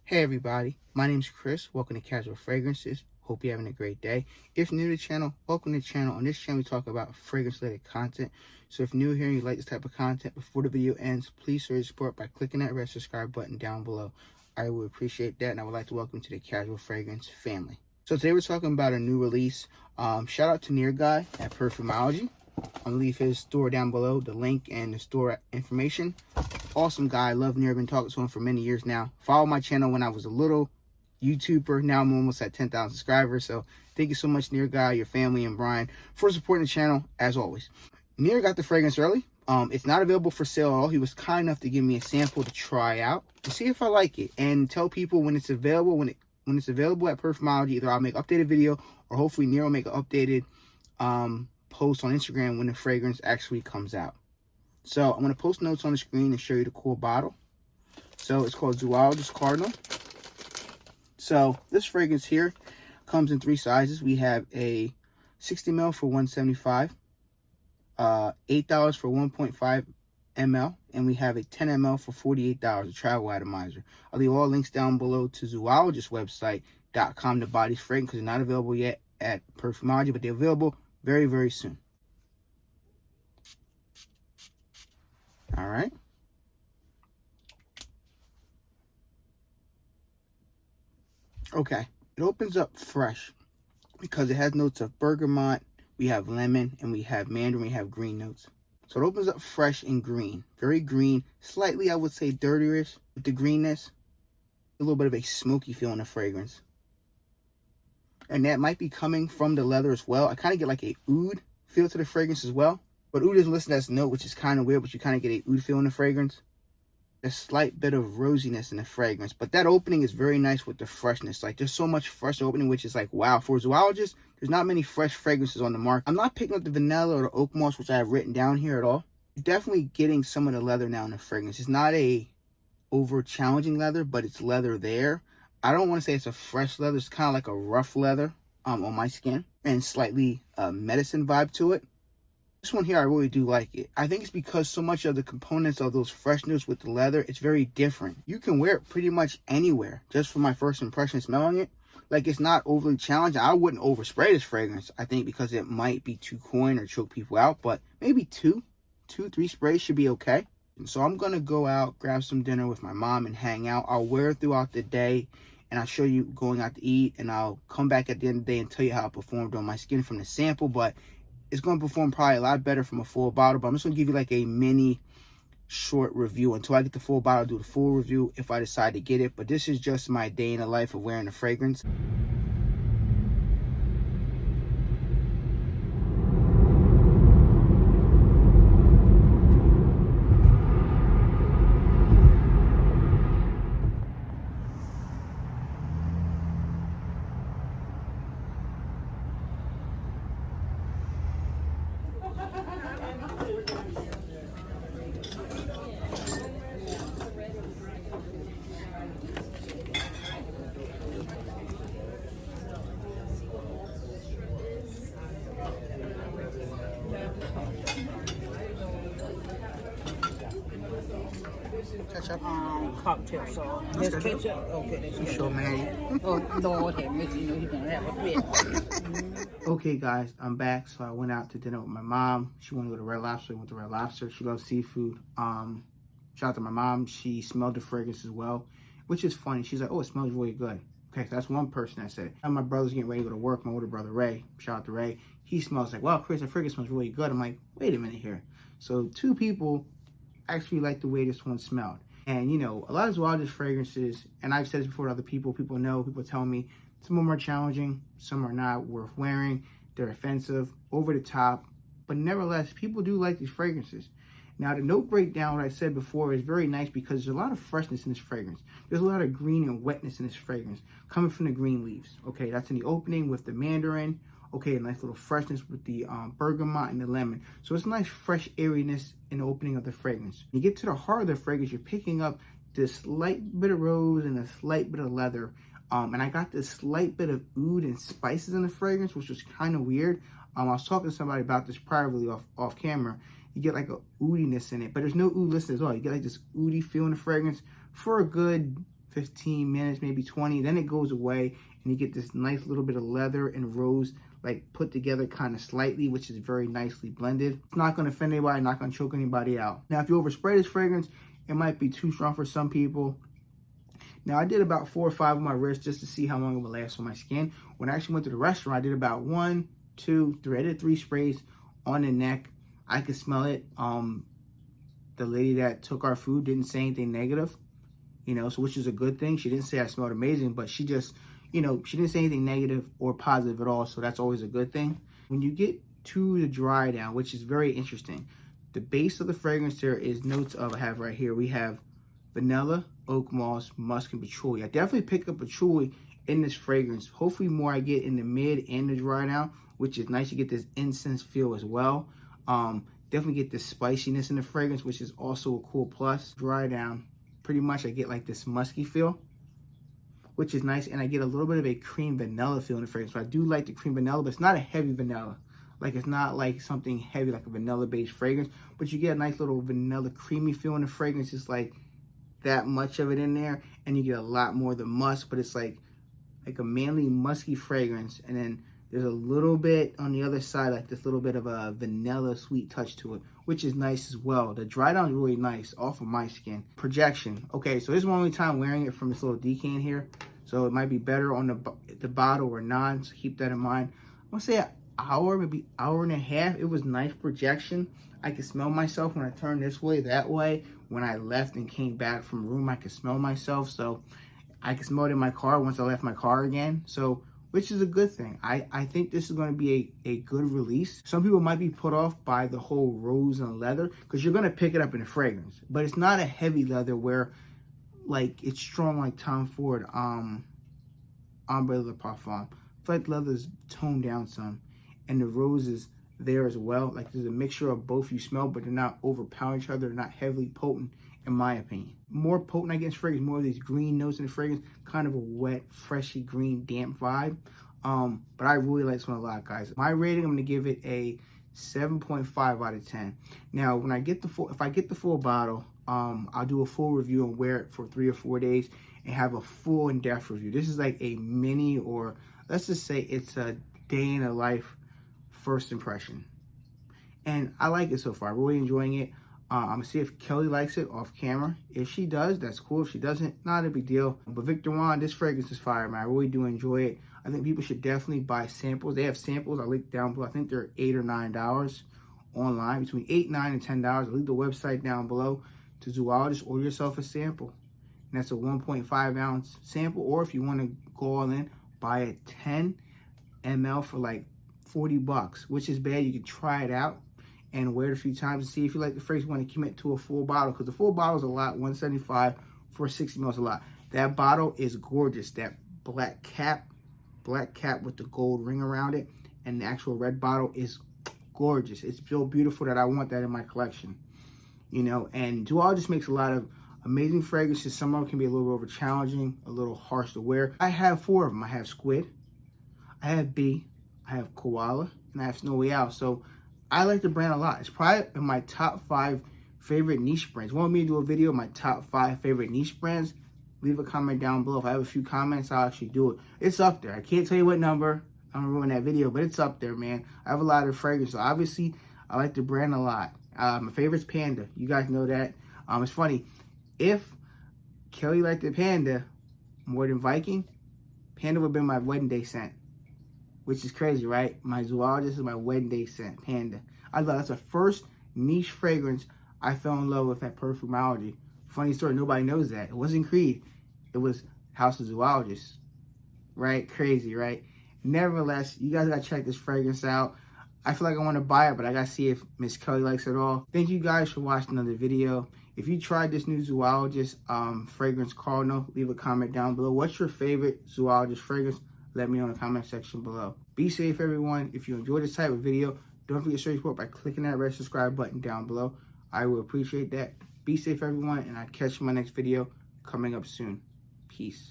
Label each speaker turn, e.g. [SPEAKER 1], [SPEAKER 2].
[SPEAKER 1] Hey everybody, my name's Chris. Welcome to Casual Fragrances. Hope you're having a great day. If new to the channel, welcome to the channel. On this channel, we talk about fragrance-related content. So if you're new here and you like this type of content, before the video ends, please show your support by clicking that red subscribe button down below. I would appreciate that, and I would like to welcome you to the Casual Fragrance family. So today we're talking about a new release. Shout out to Near Guy at Perfumology. I'm gonna leave his store down below, the link and the store information. Awesome guy. I love Near. Been talking to him for many years now. Followed my channel when I was a little YouTuber. Now I'm almost at 10,000 subscribers. So thank you so much, Near Guy, your family, and Brian for supporting the channel as always. Near got the fragrance early. It's not available for sale at all. He was kind enough to give me a sample to try out to see if I like it and tell people when it's available. When it's available at Perfumology, either I'll make an updated video or hopefully Near will make an updated post on Instagram when the fragrance actually comes out. So I'm going to post notes on the screen and show you the cool bottle. So it's called Zoologist Cardinal. So this fragrance here comes in 3 sizes. We have a 60 ml for $175, $8 for 1.5 ml, and we have a 10 ml for $48, a travel atomizer. I'll leave all links down below to zoologistwebsite.com to buy these fragrances because they're not available yet at Perfumology, but they're available very, very soon. All right. Okay. It opens up fresh because it has notes of bergamot, we have lemon, and we have mandarin, we have green notes. So it opens up fresh and green. Very green. Slightly, I would say, dirtier-ish with the greenness. A little bit of a smoky feel in the fragrance. And that might be coming from the leather as well. I kind of get like a oud feel to the fragrance as well. But oud isn't listed as a note, which is kind of weird, but you kind of get a oud feel in the fragrance. A slight bit of rosiness in the fragrance. But that opening is very nice with the freshness. Like, there's so much fresh opening, which is like, wow. For a zoologist, there's not many fresh fragrances on the market. I'm not picking up the vanilla or the oak moss, which I have written down here at all. You're definitely getting some of the leather now in the fragrance. It's not a over-challenging leather, but it's leather there. I don't want to say it's a fresh leather. It's kind of like a rough leather on my skin. And slightly medicine vibe to it. This one here, I really do like it. I think it's because so much of the components of those fresh notes with the leather, it's very different. You can wear it pretty much anywhere, just from my first impression smelling it. Like, it's not overly challenging. I wouldn't overspray this fragrance, I think, because it might be too cloying or choke people out. But maybe 3 sprays should be okay. And so I'm going to go out, grab some dinner with my mom and hang out. I'll wear it throughout the day. And I'll show you going out to eat. And I'll come back at the end of the day and tell you how it performed on my skin from the sample. But it's going to perform probably a lot better from a full bottle, but I'm just going to give you like a mini short review. Until I get the full bottle, I'll do the full review if I decide to get it. But this is just my day in the life of wearing the fragrance. Ketchup?
[SPEAKER 2] Cocktail sauce. There's ketchup. Okay, there's ketchup.
[SPEAKER 1] Sure, man.
[SPEAKER 2] Oh, Lord have mercy. You know you're going to have a fit.
[SPEAKER 1] Okay, guys, I'm back. So I went out to dinner with my mom. She wanted to go to Red Lobster. I went to Red Lobster. She loves seafood. Shout out to my mom. She smelled the fragrance as well, which is funny. She's like, oh, it smells really good. Okay, so that's one person that said it. And my brother's getting ready to go to work. My older brother, Ray, shout out to Ray. He smells like, wow, Chris, the fragrance smells really good. I'm like, wait a minute here. So 2 people actually like the way this one smelled. And, you know, a lot of zoologist fragrances, and I've said this before to other people, people know, people tell me, some of them are challenging, some are not worth wearing, they're offensive, over the top, but nevertheless, people do like these fragrances. Now, the note breakdown, what I said before, is very nice because there's a lot of freshness in this fragrance. There's a lot of green and wetness in this fragrance coming from the green leaves. Okay, that's in the opening with the mandarin. Okay, a nice little freshness with the bergamot and the lemon. So it's a nice fresh airiness in the opening of the fragrance. When you get to the heart of the fragrance, you're picking up this slight bit of rose and a slight bit of leather. And I got this slight bit of oud and spices in the fragrance, which was kind of weird. I was talking to somebody about this privately off camera. You get like a oudiness in it, but there's no oud listed as well. You get like this oudy feel in the fragrance for a good 15 minutes, maybe 20. Then it goes away and you get this nice little bit of leather and rose like put together kind of slightly, which is very nicely blended. It's not going to offend anybody, not going to choke anybody out. Now, if you overspray this fragrance, it might be too strong for some people. Now, I did about 4 or 5 on my wrist just to see how long it would last on my skin. When I actually went to the restaurant, I did about 1, 2, 3. I did 3 sprays on the neck. I could smell it. The lady that took our food didn't say anything negative, you know, so which is a good thing. She didn't say I smelled amazing, but she just, you know, she didn't say anything negative or positive at all, so that's always a good thing. When you get to the dry down, which is very interesting, the base of the fragrance there is notes of, I have right here, we have vanilla, oak moss, musk, and patchouli. I definitely pick up patchouli in this fragrance. Hopefully more I get in the mid and the dry down, which is nice. You get this incense feel as well. Definitely get this spiciness in the fragrance, which is also a cool plus. Dry down, pretty much I get like this musky feel, which is nice, and I get a little bit of a cream vanilla feel in the fragrance. So I do like the cream vanilla, but it's not a heavy vanilla. Like, it's not like something heavy like a vanilla-based fragrance, but you get a nice little vanilla creamy feel in the fragrance. It's like that much of it in there, and you get a lot more of the musk, but it's like a manly musky fragrance, and then there's a little bit on the other side, like this little bit of a vanilla sweet touch to it, which is nice as well. The dry down is really nice off of my skin. Projection. Okay, so this is my only time wearing it from this little decan here, so it might be better on the bottle or not, so keep that in mind. I'm gonna say an hour, maybe hour and a half. It was nice projection. I could smell myself when I turned this way, that way. When I left and came back from the room, I could smell myself, so I could smell it in my car once I left my car again, so which is a good thing. I think this is going to be a good release. Some people might be put off by the whole rose and leather because you're going to pick it up in the fragrance, but it's not a heavy leather where like it's strong like Tom Ford Ombre Le Parfum. I feel like leather's toned down some, and the rose is there as well. Like, there's a mixture of both you smell, but they're not overpowering each other. They're not heavily potent, in my opinion. More potent I get in fragrance, more of these green notes in the fragrance, kind of a wet, freshy, green, damp vibe. But I really like this one a lot, guys. My rating, I'm gonna give it a 7.5 out of 10. Now, when I get the full, if I get the full bottle, I'll do a full review and wear it for 3 or 4 days and have a full in-depth review. This is like a mini, or let's just say it's a day in a life first impression. And I like it so far. I'm really enjoying it. I'm gonna see if Kelly likes it off camera. If she does, that's cool. If she doesn't, not a big deal. But Victor Juan, this fragrance is fire, man. I really do enjoy it. I think people should definitely buy samples. They have samples. I linked down below. I think they're $8 or $9 online, between $8, $9, and $10. I'll leave the website down below. To Zoologist, order yourself a sample. And that's a 1.5 ounce sample. Or if you want to go all in, buy a 10 ml for like $40, which is bad. You can try it out and wear it a few times and see if you like the fragrance. You want to commit to a full bottle, because the full bottle is a lot. $175 for 60 ml is a lot. That bottle is gorgeous. That black cap with the gold ring around it, and the actual red bottle is gorgeous. It's so beautiful that I want that in my collection. You know, and Zoologist makes a lot of amazing fragrances. Some of them can be a little over challenging, a little harsh to wear. I have 4 of them. I have squid, I have bee, I have koala, and I have snowy owl. So I like the brand a lot. It's probably in my top 5 favorite niche brands. Want me to do a video of my top 5 favorite niche brands? Leave a comment down below. If I have a few comments, I'll actually do it. It's up there. I can't tell you what number. I'm gonna ruin that video, but it's up there, man. I have a lot of fragrances. So obviously, I like the brand a lot. My favorite's Panda. You guys know that. It's funny. If Kelly liked the Panda more than Viking, Panda would have been my wedding day scent. Which is crazy, right? My Zoologist is my wedding day scent, Panda. I love that's the first niche fragrance I fell in love with at Perfumology. Funny story, nobody knows that. It wasn't Creed. It was House of Zoologists. Right? Crazy, right? Nevertheless, you guys gotta check this fragrance out. I feel like I want to buy it, but I gotta see if Miss Kelly likes it all. Thank you guys for watching another video. If you tried this new Zoologist fragrance Cardinal, leave a comment down below. What's your favorite Zoologist fragrance? Let me know in the comment section below. Be safe, everyone. If you enjoyed this type of video, don't forget to show your support by clicking that red subscribe button down below. I will appreciate that. Be safe, everyone, and I'll catch you in my next video coming up soon. Peace.